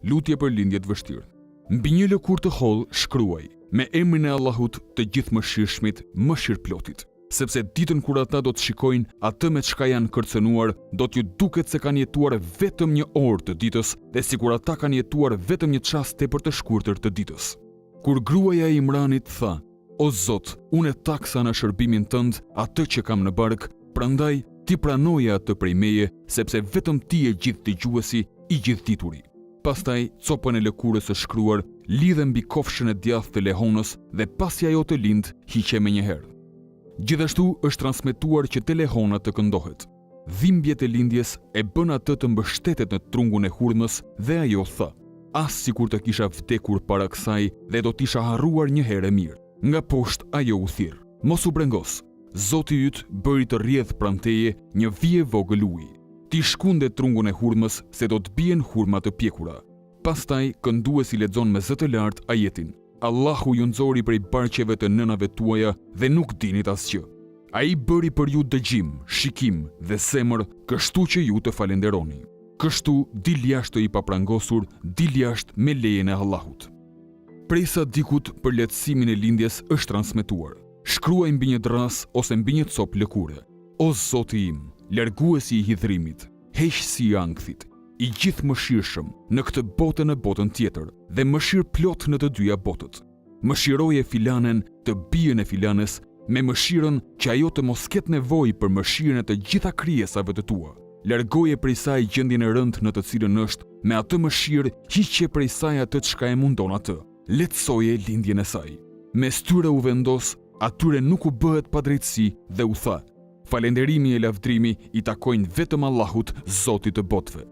lutje për lindje të vështirë. Mbi një lëkurë të hollë shkruaj: me emrin e Allahut të gjithë mëshirshmit, mëshirplotit. Sepse ditën kur ata do të shikojnë atë me çka janë kërcënuar, do t'ju duket se kanë jetuar vetëm një orë të ditës, dhe sikur ata kanë jetuar vetëm një çast tepër të shkurtër të ditës. Kur gruaja e Imranit tha: o Zot, unë e taksa në shërbimin tënd atë që kam në bark, prandaj ti pranoje atë prej meje, sepse vetëm ti je gjithë dëgjuesi i gjithdituri. Pastaj copën e lëkurës së shkruar lidhe mbi kofshën e djathtë të lehonës dhe pasi ajo të lind, hiqe menjëherë. Gjithashtu është transmetuar që te lehona të këndohet. Dhimbjet e lindjes e bën atë të mbështetet në trungun e hurmës dhe ajo tha: as sikur të kisha vdekur para kësaj dhe do t'isha harruar një herë e mirë. Nga poshtë ajo u thirr: mos u brengos, Zoti yt bëri të rrjedh pranë teje një vije vogël uji. Ti shkunde trungun e hurmës se do të bien hurma të pjekura. Pastaj kënduesi lexon me zë të lartë ajetin: Allahu ju nxori prej barqeve të nënave tuaja dhe nuk dinit asgjë. Ai bëri për ju dëgjim, shikim dhe zemër, kështu që ju të falenderoni. Kështu dil jashtë i paprangosur, dil jashtë me lejen e Allahut. Prej Sadikut për lehtësimin e lindjes është transmetuar: shkruaj mbi një dras ose mbi një copë lëkure: o Zoti im, larguesi i hidhrimit, heqësi i ankthit, i gjithë mëshirshëm në këtë botë në botën tjetër dhe mëshirë plot në të dyja botët. Mëshiroje filanen të bijën e filanes me mëshirën që ajo të mos ketë nevojë për mëshirën e të gjitha krijesave të tua. Largoje prej saj gjendjen e rëndë në të cilën është, me atë mëshirë hiqe prej saj atë çka e mundon atë. Lehtësoje lindjen e saj. Mes tyre u vendos, atyre nuk u bëhet padrejtësi dhe u tha: falenderimi e lavdrimi i takojnë vetëm Allahut, Zotit të botëve.